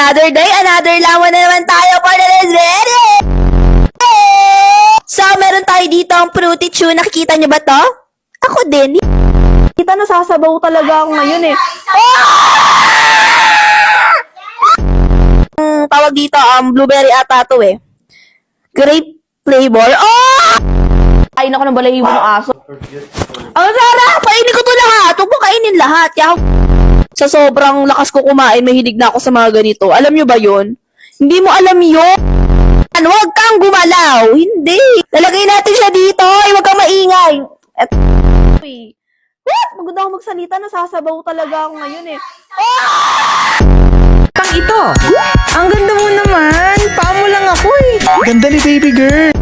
Another day, another lawan na naman tayo for the ready! So, meron tayo dito ang fruity chew. Nakikita nyo ba to? Ako din. Kita nasasabaw talaga ako ngayon eh. Tawag dito, blueberry ata to eh. Grape flavor. Kain ako ng balahibo ng aso. Ang sarap! Kainin ko to lahat! Huwag mo kainin lahat. Sa sobrang lakas ko kumain, mahilig na ako sa mga ganito. Alam nyo ba yun? Hindi mo alam yun. Huwag kang gumalaw. Hindi. Lalagay natin siya dito. Huwag kang maingay. Maganda ako magsalita. Nasasabaw talaga ako ngayon eh. Pang ito. Ang ganda mo naman. Paa mo lang ako eh. Ganda ni baby girl.